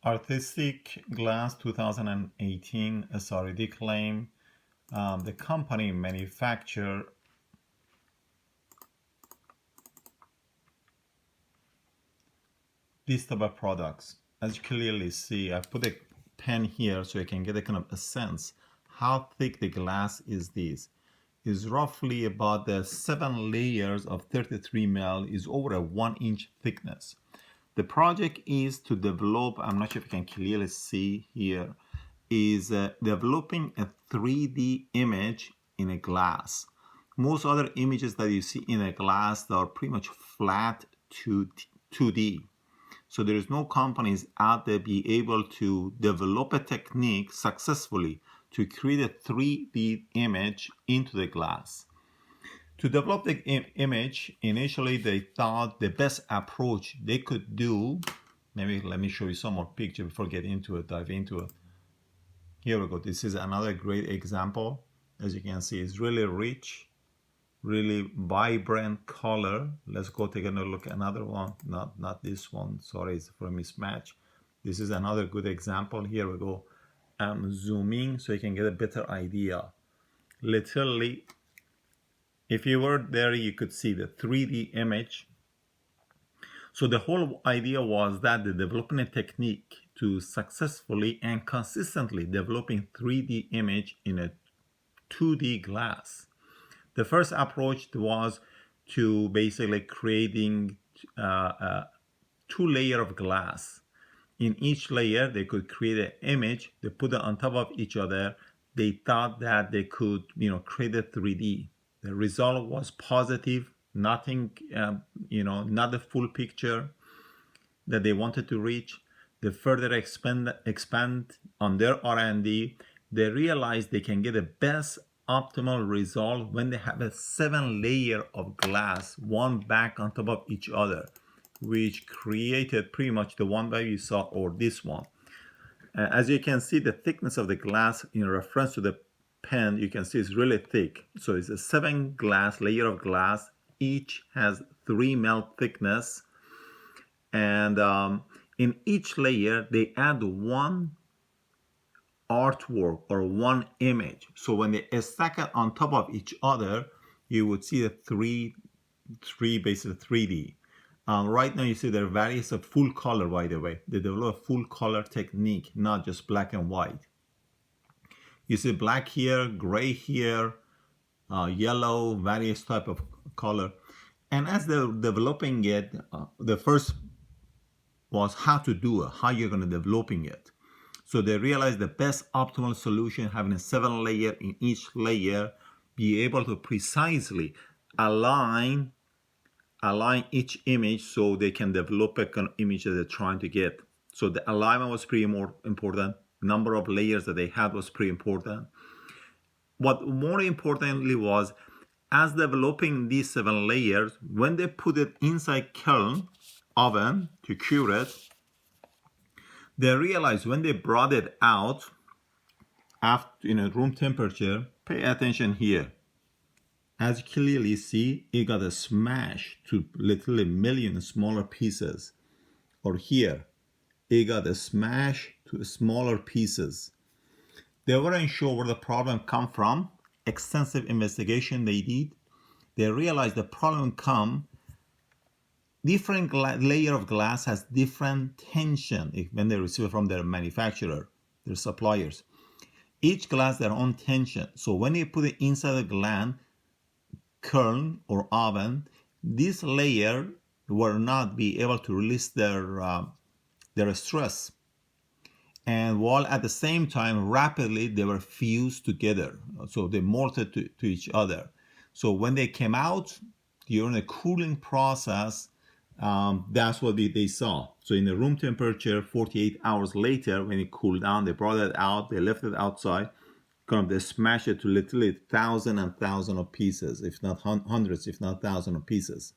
Artistic Glass 2018 SR&ED claim. The company manufacture these type of products. As you clearly see, I put a pen here so you can get a kind of a sense how thick the glass is. This is roughly about the 7 layers of 33 mil is over a 1-inch thickness. The project is to develop, I'm not sure if you can clearly see here, is developing a 3D image in a glass. Most other images that you see in a glass are pretty much flat to 2D. So there is no companies out there be able to develop a technique successfully to create a 3D image into the glass. To develop the image, initially they thought the best approach they could do, maybe let me show you some more picture before getting into it, dive into it. Here we go. This is another great example. As you can see, it's really rich, really vibrant color. Let's go take a look at another one. Not this one. Sorry, it's for a mismatch. This is another good example. Here we go. I'm zooming so you can get a better idea. Literally, if you were there, you could see the 3D image. So the whole idea was that the developing a technique to successfully and consistently developing 3D image in a 2D glass. The first approach was to basically creating 2 layers of glass. In each layer, they could create an image. They put it on top of each other. They thought that they could, create a 3D. The result was positive. Nothing, not the full picture that they wanted to reach. They further expand on their R&D. They realized they can get the best optimal result when they have a 7 layer of glass, one back on top of each other, which created pretty much the one that you saw, or this one. As you can see, the thickness of the glass in reference to the pen, you can see it's really thick. So it's a 7 layer of glass. Each has 3 mil thickness. And in each layer, they add one artwork or one image. So when they stack it on top of each other, you would see the three basically 3D. Right now you see there are various of full color, by the way. They develop a full color technique, not just black and white. You see black here, gray here, yellow, various type of color. And as they're developing it, the first was how to do it, how you're going to developing it. So they realized the best optimal solution, having a 7 layer in each layer, be able to precisely align each image so they can develop a kind of image that they're trying to get. So the alignment was pretty more important. Number of layers that they had was pretty important. What more importantly was, as developing these 7 layers, when they put it inside kiln oven to cure it, they realized when they brought it out after room temperature, pay attention here. As you clearly see, it got a smash to literally million smaller pieces. Or here, it got a smash to smaller pieces. They weren't sure where the problem come from. Extensive investigation they did. They realized the problem come, different layer of glass has different tension when they receive it from their manufacturer, their suppliers. Each glass their own tension. So when you put it inside the kiln or oven, this layer will not be able to release their stress. And while at the same time, rapidly, they were fused together. So they mortared to each other. So when they came out during the cooling process, that's what they saw. So in the room temperature, 48 hours later, when it cooled down, they brought it out, they left it outside, they smashed it to literally thousands and thousands of pieces, if not hundreds, if not thousands of pieces.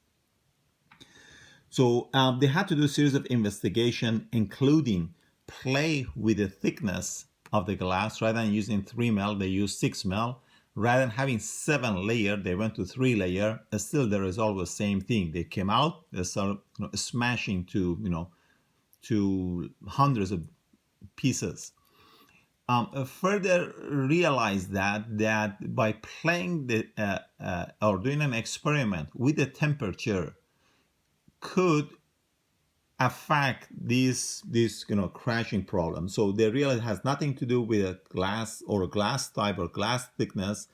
So they had to do a series of investigation, including play with the thickness of the glass. Rather than using 3 mil, they used 6 mil. Rather than having 7 layer, they went to 3 layer. Still, the result was the same thing. They came out, they started smashing to to hundreds of pieces. Further realized that by playing or doing an experiment with the temperature could affect this crashing problem. So they realized it has nothing to do with a glass or a glass type or glass thickness,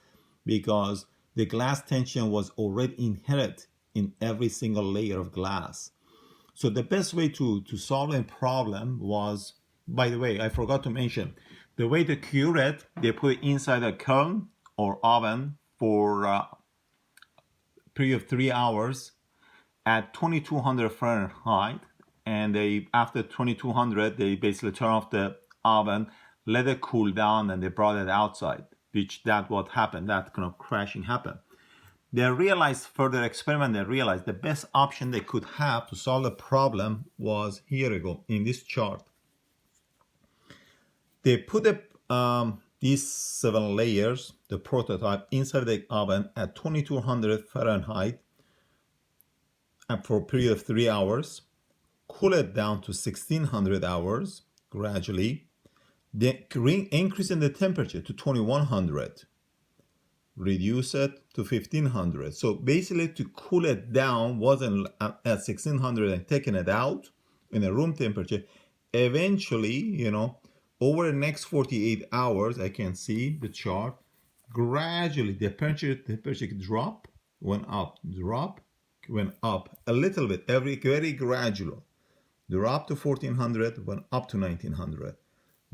because the glass tension was already inherent in every single layer of glass. So the best way to solve a problem was, by the way, I forgot to mention, the way to cure it, they put it inside a kiln or oven for a period of 3 hours at 2200 Fahrenheit. And after 2200, they basically turn off the oven, let it cool down, and they brought it outside, which that what happened, that kind of crashing happened. They realized, further experiment, they realized the best option they could have to solve the problem was, here we go, in this chart. They put these 7 layers, the prototype, inside the oven at 2200 Fahrenheit for a period of 3 hours, cool it down to 1600 hours gradually, then increasing the temperature to 2100. Reduce it to 1500. So basically, to cool it down wasn't at 1600 and taking it out in a room temperature. Eventually, over the next 48 hours, I can see the chart, gradually the temperature drop, went up, drop, went up a little bit, very gradual. Drop to 1400, went up to 1900.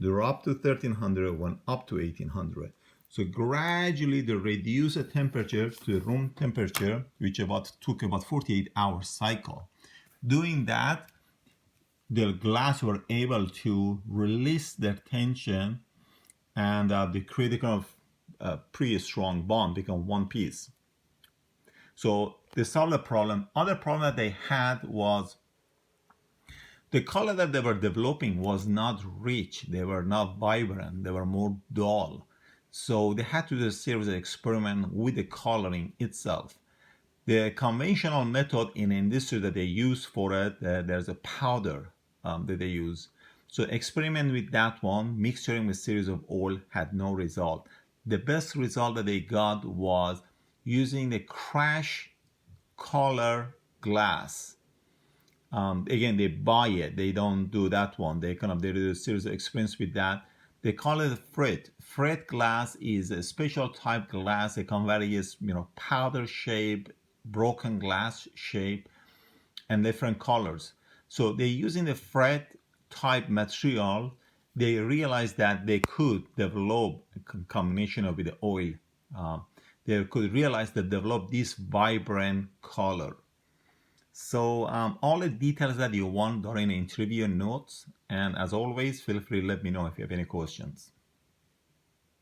Drop to 1300, went up to 1800. So gradually they reduce the temperature to room temperature, which took about 48 hours cycle. Doing that, the glass were able to release their tension, and they create a kind of pretty strong bond, become one piece. So they solved the problem. Other problem that they had was the color that they were developing was not rich. They were not vibrant. They were more dull. So they had to do a series of experiments with the coloring itself. The conventional method in industry that they use for it, there's a powder that they use. So experiment with that one, mixturing with series of oil, had no result. The best result that they got was using the crash color glass. Again, they buy it. They don't do that one. They do a series of experiments with that. They call it fret. Fret glass is a special type glass. They come various, powder shape, broken glass shape, and different colors. So they're using the fret type material. They realized that they could develop a combination with the oil. They could realize that develop this vibrant color. So all the details that you want during the interview notes. And as always, feel free to let me know if you have any questions.